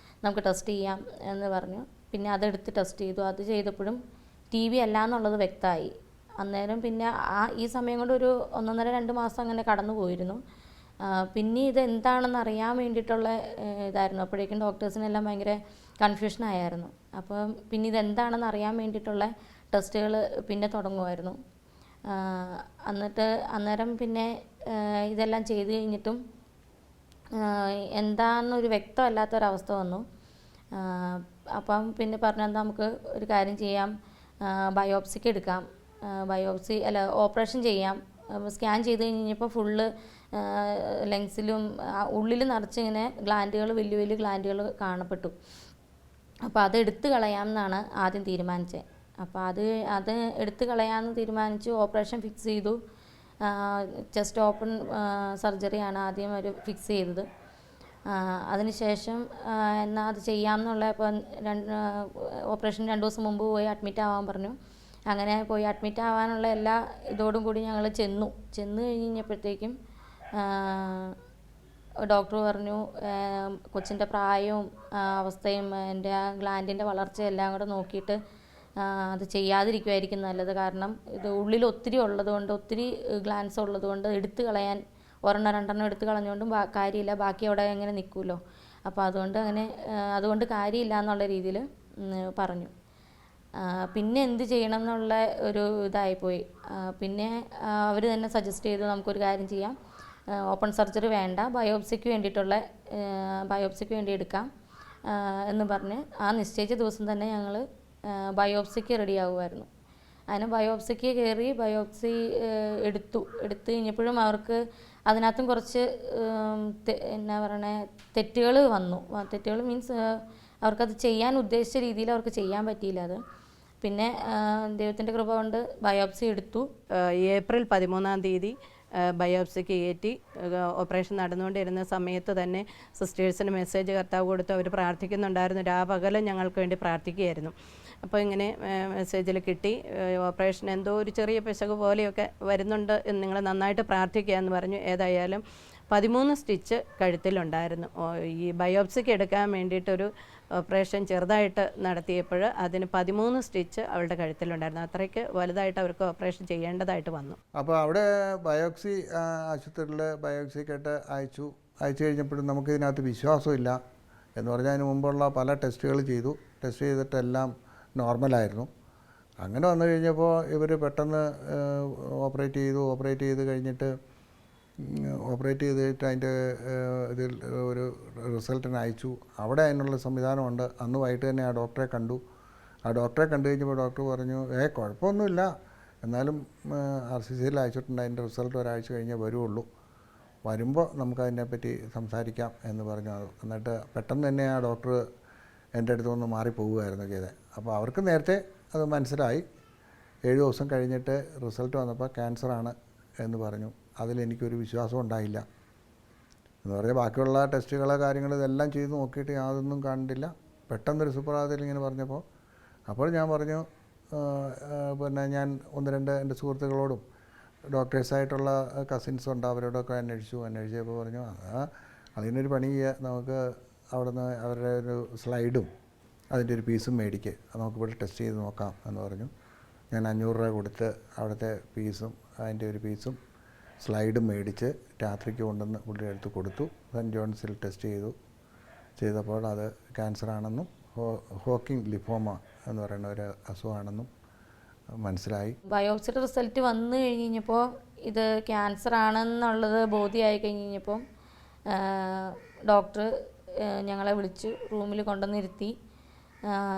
നമുക്ക് ടെസ്റ്റ് ചെയ്യാം എന്ന് പറഞ്ഞു. പിന്നെ അതെടുത്ത് ടെസ്റ്റ് ചെയ്തു. അത് ചെയ്തപ്പോഴും TB അല്ല എന്നുള്ളത് വ്യക്തമായി. അന്നേരം പിന്നെ ഈ സമയം കൊണ്ട് ഒരു 1.5-2 മാസം അങ്ങനെ കടന്നു പോയിരുന്നു. പിന്നെ ഇത് എന്താണെന്ന് അറിയാൻ വേണ്ടിയിട്ടുള്ള ഇതായിരുന്നു. അപ്പോഴേക്കും ഡോക്ടേഴ്സിനെല്ലാം ഭയങ്കര കൺഫ്യൂഷനായിരുന്നു. അപ്പം പിന്നെ ഇതെന്താണെന്ന് അറിയാൻ വേണ്ടിയിട്ടുള്ള ടെസ്റ്റുകൾ പിന്നെ തുടങ്ങുമായിരുന്നു. അന്നേരം പിന്നെ ഇതെല്ലാം ചെയ്ത് കഴിഞ്ഞിട്ടും എന്താണെന്നൊരു വ്യക്തമല്ലാത്തൊരവസ്ഥ വന്നു. അപ്പം പിന്നെ പറഞ്ഞു, എന്താ നമുക്ക് ഒരു കാര്യം ചെയ്യാം, ബയോപ്സിക്ക് എടുക്കാം, ഓപ്പറേഷൻ ചെയ്യാം. സ്കാൻ ചെയ്ത് കഴിഞ്ഞപ്പോൾ ഫുള്ള് ലങ്സിലും ഉള്ളിൽ നിറച്ചിങ്ങനെ ഗ്ലാൻഡുകൾ, വലിയ വലിയ ഗ്ലാൻഡുകൾ കാണപ്പെട്ടു. അപ്പോൾ അത് എടുത്തു കളയാമെന്നാണ് ആദ്യം തീരുമാനിച്ചത്. അപ്പോൾ അത് എടുത്തു കളയാമെന്ന് തീരുമാനിച്ചു. ഓപ്പറേഷൻ ഫിക്സ് ചെയ്തു. ചെസ്റ്റ് ഓപ്പൺ സർജറിയാണ് ആദ്യം അവർ ഫിക്സ് ചെയ്തത്. അതിനുശേഷം എന്നാൽ അത് ചെയ്യാമെന്നുള്ള, ഇപ്പം ഓപ്പറേഷൻ 2 ദിവസം മുമ്പ് പോയി അഡ്മിറ്റ് ആവാൻ പറഞ്ഞു. അങ്ങനെ പോയി അഡ്മിറ്റ് ആവാനുള്ള എല്ലാ ഇതോടും കൂടി ഞങ്ങൾ ചെന്നു കഴിഞ്ഞപ്പോഴത്തേക്കും ഡോക്ടർ പറഞ്ഞു, കൊച്ചിൻ്റെ പ്രായവും അവസ്ഥയും എൻ്റെ ആ ഗ്ലാൻഡിൻ്റെ വളർച്ചയും എല്ലാം കൂടെ നോക്കിയിട്ട് അത് ചെയ്യാതിരിക്കുമായിരിക്കും നല്ലത്. കാരണം ഇത് ഉള്ളിൽ ഒത്തിരി ഉള്ളതുകൊണ്ട്, ഒത്തിരി ഗ്ലാൻസ് ഉള്ളതുകൊണ്ട് എടുത്തു കളയാൻ 1-2 എടുത്ത് കളഞ്ഞുകൊണ്ടും കാര്യമില്ല, ബാക്കി അവിടെ എങ്ങനെ നിൽക്കുമല്ലോ. അപ്പോൾ അതുകൊണ്ട് കാര്യമില്ല എന്നുള്ള രീതിയിൽ പറഞ്ഞു. പിന്നെ എന്ത് ചെയ്യണം എന്നുള്ള ഒരു ഇതായിപ്പോയി. പിന്നെ അവർ തന്നെ സജസ്റ്റ് ചെയ്തു, നമുക്കൊരു കാര്യം ചെയ്യാം, ഓപ്പൺ സർജറി വേണ്ട, ബയോപ്സിക്ക് വേണ്ടി എടുക്കാം എന്ന് പറഞ്ഞ് ആ നിശ്ചയിച്ച ദിവസം തന്നെ ഞങ്ങൾ ബയോപ്സിക്ക് റെഡി ആകുമായിരുന്നു. അതിന് ബയോപ്സിക്ക് കയറി ബയോപ്സി എടുത്തു കഴിഞ്ഞപ്പോഴും അവർക്ക് അതിനകത്തും കുറച്ച് എന്നാ പറയണേ തെറ്റുകൾ വന്നു. തെറ്റുകൾ മീൻസ് അവർക്കത് ചെയ്യാൻ ഉദ്ദേശിച്ച രീതിയിൽ അവർക്ക് ചെയ്യാൻ പറ്റിയില്ല. അത് പിന്നെ ദൈവത്തിൻ്റെ കൃപ കൊണ്ട് ബയോപ്സി എടുത്തു. ഏപ്രിൽ 13-ാം തീയതി ബയോപ്സിക്ക് കയറ്റി. ഓപ്പറേഷൻ നടന്നുകൊണ്ടിരുന്ന സമയത്ത് തന്നെ സിസ്റ്റേഴ്സിന് മെസ്സേജ് കർത്താവ് കൊടുത്ത് അവർ പ്രാർത്ഥിക്കുന്നുണ്ടായിരുന്നു. രാപകലും ഞങ്ങൾക്ക് വേണ്ടി പ്രാർത്ഥിക്കുകയായിരുന്നു. അപ്പോൾ ഇങ്ങനെ മെസ്സേജിൽ കിട്ടി, ഓപ്പറേഷൻ എന്തോ ഒരു ചെറിയ പിശക് പോലെയൊക്കെ വരുന്നുണ്ട്, നിങ്ങൾ നന്നായിട്ട് പ്രാർത്ഥിക്കുക എന്ന് പറഞ്ഞു. ഏതായാലും 13 സ്റ്റിച്ച് കഴുത്തിലുണ്ടായിരുന്നു. ഈ ബയോപ്സിക്ക് എടുക്കാൻ വേണ്ടിയിട്ടൊരു ഓപ്പറേഷൻ ചെറുതായിട്ട് നടത്തിയപ്പോൾ അതിന് 13 സ്റ്റിച്ച് അവളുടെ കഴുത്തിലുണ്ടായിരുന്നു. അത്രയ്ക്ക് വലുതായിട്ട് അവർക്ക് ഓപ്പറേഷൻ ചെയ്യേണ്ടതായിട്ട് വന്നു. അപ്പോൾ അവിടെ ബയോപ്സി ആശുപത്രിയിൽ ബയോപ്സിക്കായിട്ട് അയച്ചു കഴിഞ്ഞപ്പോഴും നമുക്കിതിനകത്ത് വിശ്വാസമില്ല എന്ന് പറഞ്ഞാൽ അതിന് മുമ്പുള്ള പല ടെസ്റ്റ് ചെയ്തിട്ടെല്ലാം നോർമലായിരുന്നു. അങ്ങനെ വന്നു കഴിഞ്ഞപ്പോൾ ഇവർ പെട്ടെന്ന് ഓപ്പറേറ്റ് ചെയ്ത് കഴിഞ്ഞിട്ട് ഓപ്പറേറ്റ് ചെയ്തിട്ട് അതിൻ്റെ ഇതിൽ ഒരു റിസൾട്ടിന് അയച്ചു. അവിടെ അതിനുള്ള സംവിധാനമുണ്ട്. അന്ന് വൈകിട്ട് തന്നെ ആ ഡോക്ടറെ കണ്ടു. ആ ഡോക്ടറെ കണ്ടു കഴിഞ്ഞപ്പോൾ ഡോക്ടർ പറഞ്ഞു കുഴപ്പമൊന്നുമില്ല, എന്നാലും RCCയിൽ അയച്ചിട്ടുണ്ട്, അതിൻ്റെ റിസൾട്ട് ഒരാഴ്ച കഴിഞ്ഞേ വരുള്ളൂ, വരുമ്പോൾ നമുക്കതിനെപ്പറ്റി സംസാരിക്കാം എന്ന് പറഞ്ഞു. എന്നിട്ട് പെട്ടെന്ന് തന്നെ ആ ഡോക്ടർ എൻ്റെ അടുത്ത് നിന്ന് മാറിപ്പോവുകയായിരുന്നു ചെയ്തത്. അപ്പോൾ അവർക്ക് നേരത്തെ അത് മനസ്സിലായി. 7 ദിവസം കഴിഞ്ഞിട്ട് റിസൾട്ട് വന്നപ്പോൾ ക്യാൻസറാണ് എന്ന് പറഞ്ഞു. അതിലെനിക്കൊരു വിശ്വാസം ഉണ്ടായില്ല. എന്ന് പറഞ്ഞാൽ ബാക്കിയുള്ള ടെസ്റ്റുകളോ കാര്യങ്ങൾ ഇതെല്ലാം ചെയ്ത് നോക്കിയിട്ട് യാതൊന്നും കണ്ടില്ല. പെട്ടെന്നൊരു സുപ്രഭാതത്തിൽ ഇങ്ങനെ പറഞ്ഞപ്പോൾ അപ്പോൾ ഞാൻ പറഞ്ഞു, പിന്നെ ഞാൻ 1-2 എൻ്റെ സുഹൃത്തുക്കളോടും ഡോക്ടേഴ്സായിട്ടുള്ള കസിൻസ് ഉണ്ട്, അവരോടൊക്കെ അന്വേഷിച്ചപ്പോൾ പറഞ്ഞു അതിനൊരു പണി ചെയ്യുക, നമുക്ക് അവിടുന്ന് അവരുടെ ഒരു സ്ലൈഡും അതിൻ്റെ ഒരു പീസും മേടിക്കുക, നമുക്ക് ഇവിടെ ടെസ്റ്റ് ചെയ്ത് നോക്കാം എന്ന് പറഞ്ഞു. ഞാൻ 500 രൂപ കൊടുത്ത് അവിടുത്തെ പീസും അതിൻ്റെ ഒരു പീസും സ്ലൈഡും മേടിച്ച് രാത്രിക്ക് കൊണ്ടുവന്ന് പുള്ളിയുടെ അടുത്ത് കൊടുത്തു. സെൻറ്റ് ജോൺസിൽ ടെസ്റ്റ് ചെയ്തപ്പോൾ അത് ക്യാൻസറാണെന്നും ഹോക്കിംഗ് ലിഫോമ എന്ന് പറയുന്ന ഒരു അസുഖമാണെന്നും മനസ്സിലായി. ബയോപ്സിയുടെ റിസൾട്ട് വന്നു കഴിഞ്ഞപ്പോൾ ഇത് ക്യാൻസർ ആണെന്നുള്ളത് ബോധ്യമായി കഴിഞ്ഞപ്പോൾ ഡോക്ടർ ഞങ്ങളെ വിളിച്ചു റൂമിൽ കൊണ്ടുവന്നിരുത്തി.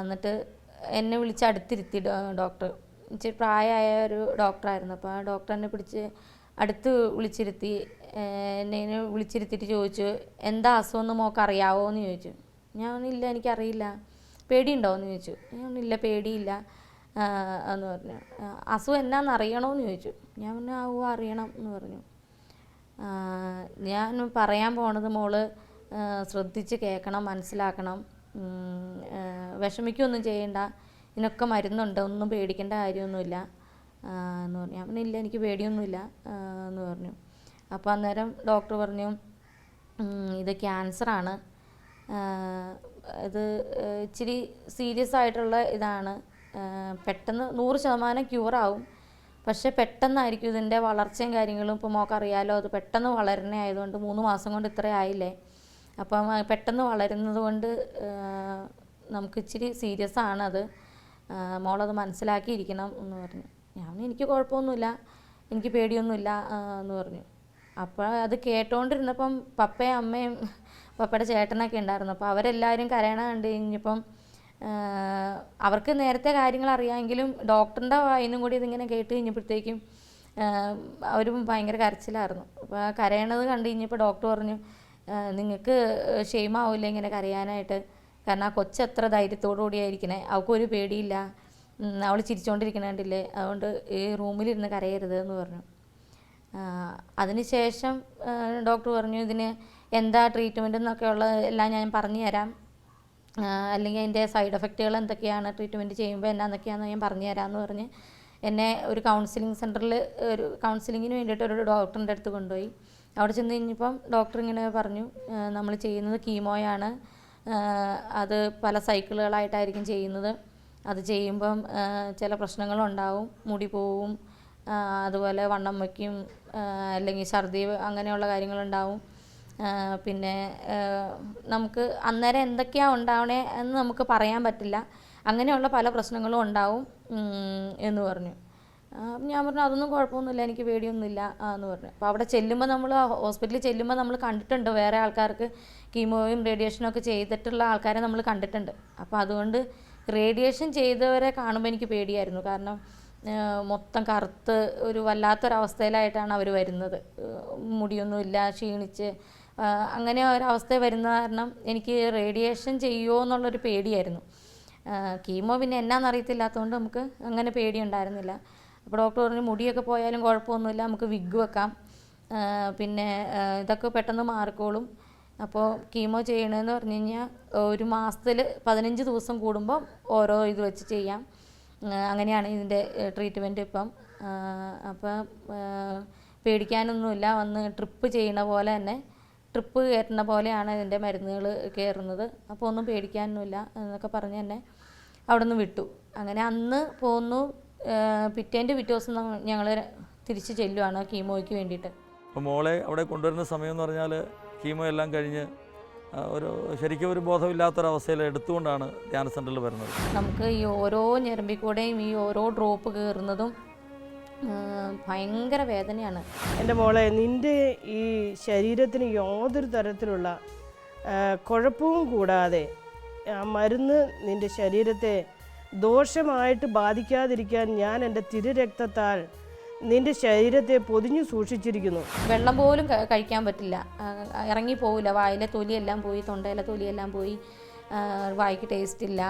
എന്നിട്ട് എന്നെ വിളിച്ച് അടുത്തിരുത്തി ഡോക്ടർ. ഇച്ചിരി പ്രായമായ ഒരു ഡോക്ടറായിരുന്നു. അപ്പോൾ ആ ഡോക്ടർ എന്നെ പിടിച്ച് അടുത്ത് വിളിച്ചിരുത്തി. എന്നെ വിളിച്ചിരുത്തിയിട്ട് ചോദിച്ചു, എന്താ അസുഖമെന്ന് മോൾക്ക് അറിയാവോ എന്ന് ചോദിച്ചു. ഞാൻ ഇല്ല, എനിക്കറിയില്ല. പേടിയുണ്ടോ എന്ന് ചോദിച്ചു. ഞാൻ ഇല്ല, പേടിയില്ല എന്ന് പറഞ്ഞു. അസുഖം എന്നാന്ന് അറിയണമെന്ന് ചോദിച്ചു. ഞാൻ പറഞ്ഞു അറിയണം എന്ന് പറഞ്ഞു. ഞാൻ പറയാൻ പോണത് മോള് ശ്രദ്ധിച്ച് കേൾക്കണം, മനസ്സിലാക്കണം, വിഷമിക്കൊന്നും ചെയ്യണ്ട, ഇതിനൊക്കെ മരുന്നുണ്ട്, ഒന്നും പേടിക്കേണ്ട കാര്യമൊന്നുമില്ല എന്ന് പറഞ്ഞു. ഞാൻ പറഞ്ഞു ഇല്ല, എനിക്ക് പേടിയൊന്നുമില്ല എന്ന് പറഞ്ഞു. അപ്പോൾ അന്നേരം ഡോക്ടർ പറഞ്ഞു ഇത് ക്യാൻസറാണ്, ഇത് ഇച്ചിരി സീരിയസ് ആയിട്ടുള്ള ഇതാണ്, പെട്ടെന്ന് 100% ക്യൂറാവും, പക്ഷെ പെട്ടെന്നായിരിക്കും ഇതിൻ്റെ വളർച്ചയും കാര്യങ്ങളും. ഇപ്പോൾ മോക്കറിയാലോ, അത് പെട്ടെന്ന് വളരണേ ആയതുകൊണ്ട് 3 മാസം കൊണ്ട് ഇത്ര ആയില്ലേ, അപ്പം പെട്ടെന്ന് വളരുന്നത് കൊണ്ട് നമുക്ക് ഇച്ചിരി സീരിയസ് ആണത്, മോളത് മനസ്സിലാക്കിയിരിക്കണം എന്ന് പറഞ്ഞു. ഞാൻ എനിക്ക് കുഴപ്പമൊന്നുമില്ല, എനിക്ക് പേടിയൊന്നുമില്ല എന്ന് പറഞ്ഞു. അപ്പോൾ അത് കേട്ടോണ്ടിരുന്നപ്പം പപ്പയും അമ്മയും പപ്പയുടെ ചേട്ടനൊക്കെ ഉണ്ടായിരുന്നു. അപ്പോൾ അവരെല്ലാവരും കരയണ കണ്ടു കഴിഞ്ഞപ്പം അവർക്ക് നേരത്തെ കാര്യങ്ങൾ അറിയാമെങ്കിലും ഡോക്ടറിൻ്റെ വായിന്നും കൂടി ഇതിങ്ങനെ കേട്ട് കഴിഞ്ഞപ്പോഴത്തേക്കും അവരും ഭയങ്കര കരച്ചിലായിരുന്നു. അപ്പോൾ കരയണത് കണ്ടു കഴിഞ്ഞപ്പോൾ ഡോക്ടർ പറഞ്ഞു, നിങ്ങൾക്ക് ഷെയിമാവില്ല ഇങ്ങനെ കരയാനായിട്ട്, കാരണം ആ കൊച്ചെത്ര ധൈര്യത്തോടു കൂടിയായിരിക്കണേ, അവൾക്കൊരു പേടിയില്ല, അവൾ ചിരിച്ചുകൊണ്ടിരിക്കണ കണ്ടില്ലേ, അതുകൊണ്ട് ഈ റൂമിലിരുന്ന് കരയരുത് എന്ന് പറഞ്ഞു. അതിനുശേഷം ഡോക്ടർ പറഞ്ഞു ഇതിന് എന്താ ട്രീറ്റ്മെൻറ്റ് എന്നൊക്കെയുള്ള എല്ലാം ഞാൻ പറഞ്ഞു തരാം, അല്ലെങ്കിൽ അതിൻ്റെ സൈഡ് എഫക്റ്റുകൾ എന്തൊക്കെയാണ്, ട്രീറ്റ്മെൻറ്റ് ചെയ്യുമ്പോൾ എന്നാന്നൊക്കെയാണെന്ന് ഞാൻ പറഞ്ഞു തരാമെന്ന് പറഞ്ഞ് എന്നെ ഒരു കൗൺസിലിംഗ് സെൻറ്ററിൽ ഒരു കൗൺസിലിങ്ങിന് വേണ്ടിയിട്ട് ഒരു ഡോക്ടറിൻ്റെ അടുത്ത് കൊണ്ടുപോയി. അവിടെ ചെന്ന് കഴിഞ്ഞപ്പം ഡോക്ടർ ഇങ്ങനെ പറഞ്ഞു, നമ്മൾ ചെയ്യുന്നത് കീമോയാണ്, അത് പല സൈക്കിളുകളായിട്ടായിരിക്കും ചെയ്യുന്നത്, അത് ചെയ്യുമ്പം ചില പ്രശ്നങ്ങളുണ്ടാവും, മുടി പോവും, അതുപോലെ വണ്ണം വയ്ക്കും, അല്ലെങ്കിൽ ഛർദി അങ്ങനെയുള്ള കാര്യങ്ങളുണ്ടാവും. പിന്നെ നമുക്ക് അന്നേരം എന്തൊക്കെയാണ് ഉണ്ടാവണേ എന്ന് നമുക്ക് പറയാൻ പറ്റില്ല, അങ്ങനെയുള്ള പല പ്രശ്നങ്ങളും ഉണ്ടാവും എന്ന് പറഞ്ഞു. ഞാൻ പറഞ്ഞു അതൊന്നും കുഴപ്പമൊന്നുമില്ല, എനിക്ക് പേടിയൊന്നുമില്ല എന്ന് പറഞ്ഞു. അപ്പോൾ അവിടെ ചെല്ലുമ്പോൾ നമ്മൾ ഹോസ്പിറ്റലിൽ ചെല്ലുമ്പോൾ നമ്മൾ കണ്ടിട്ടുണ്ട് വേറെ ആൾക്കാർക്ക് കീമോയും റേഡിയേഷനും ഒക്കെ ചെയ്തിട്ടുള്ള ആൾക്കാരെ നമ്മൾ കണ്ടിട്ടുണ്ട്. അപ്പോൾ അതുകൊണ്ട് റേഡിയേഷൻ ചെയ്തവരെ കാണുമ്പോൾ എനിക്ക് പേടിയായിരുന്നു, കാരണം മൊത്തം കറുത്ത് ഒരു വല്ലാത്തൊരവസ്ഥയിലായിട്ടാണ് അവർ വരുന്നത്, മുടിയൊന്നുമില്ല, ക്ഷീണിച്ച് അങ്ങനെ ഒരവസ്ഥ വരുന്ന കാരണം എനിക്ക് റേഡിയേഷൻ ചെയ്യുമോ എന്നുള്ളൊരു പേടിയായിരുന്നു. കീമോ പിന്നെ എന്നാന്നറിയത്തില്ലാത്തതുകൊണ്ട് നമുക്ക് അങ്ങനെ പേടിയുണ്ടായിരുന്നില്ല. അപ്പോൾ ഡോക്ടർ പറഞ്ഞു മുടിയൊക്കെ പോയാലും കുഴപ്പമൊന്നുമില്ല, നമുക്ക് വിഗ് വെക്കാം, പിന്നെ ഇതൊക്കെ പെട്ടെന്ന് മാറിക്കോളും. അപ്പോൾ കീമോ ചെയ്യണമെന്ന് പറഞ്ഞു കഴിഞ്ഞാൽ ഒരു മാസത്തിൽ 15 ദിവസം കൂടുമ്പോൾ ഓരോ ഇത് വെച്ച് ചെയ്യാം, അങ്ങനെയാണ് ഇതിൻ്റെ ട്രീറ്റ്മെൻറ്റ് ഇപ്പം. അപ്പം പേടിക്കാനൊന്നുമില്ല, വന്ന് ട്രിപ്പ് ചെയ്യണ പോലെ തന്നെ, ട്രിപ്പ് കയറ്റുന്ന പോലെയാണ് ഇതിൻ്റെ മരുന്നുകൾ കയറുന്നത്, അപ്പോൾ ഒന്നും പേടിക്കാനൊന്നുമില്ല എന്നൊക്കെ പറഞ്ഞ് തന്നെ അവിടെ നിന്ന് വിട്ടു. അങ്ങനെ അന്ന് പോന്നു. പിറ്റേ ദിവസം ഞങ്ങൾ തിരിച്ച് ചെല്ലുവാണ് കീമോയ്ക്ക് വേണ്ടിയിട്ട്. അപ്പോൾ മോളെ അവിടെ കൊണ്ടുവരുന്ന സമയം എന്ന് പറഞ്ഞാൽ കീമോ എല്ലാം കഴിഞ്ഞ് ശരിക്കും ഒരു ബോധമില്ലാത്തൊരവസ്ഥയിൽ എടുത്തുകൊണ്ടാണ് ധ്യാന സെൻ്ററിൽ വരുന്നത്. നമുക്ക് ഈ ഓരോ ഞരമ്പിൽ കൂടെയും ഈ ഓരോ ഡ്രോപ്പ് കയറുന്നതും ഭയങ്കര വേദനയാണ്. എൻ്റെ മോളെ, നിൻ്റെ ഈ ശരീരത്തിന് യാതൊരു തരത്തിലുള്ള കുഴപ്പവും കൂടാതെ ആ മരുന്ന് നിൻ്റെ ശരീരത്തെ ദോഷമായിട്ട് ബാധിക്കാതിരിക്കാൻ ഞാൻ എൻ്റെ തിരുരക്തത്താൽ നിൻ്റെ ശരീരത്തെ പൊതിഞ്ഞു സൂക്ഷിച്ചിരിക്കുന്നു. വെള്ളം പോലും കഴിക്കാൻ പറ്റില്ല, ഇറങ്ങി പോവില്ല. വായിലെ തൊലിയെല്ലാം പോയി, തൊണ്ടയിലെ തൊലിയെല്ലാം പോയി, വായിക്ക് ടേസ്റ്റ് ഇല്ല.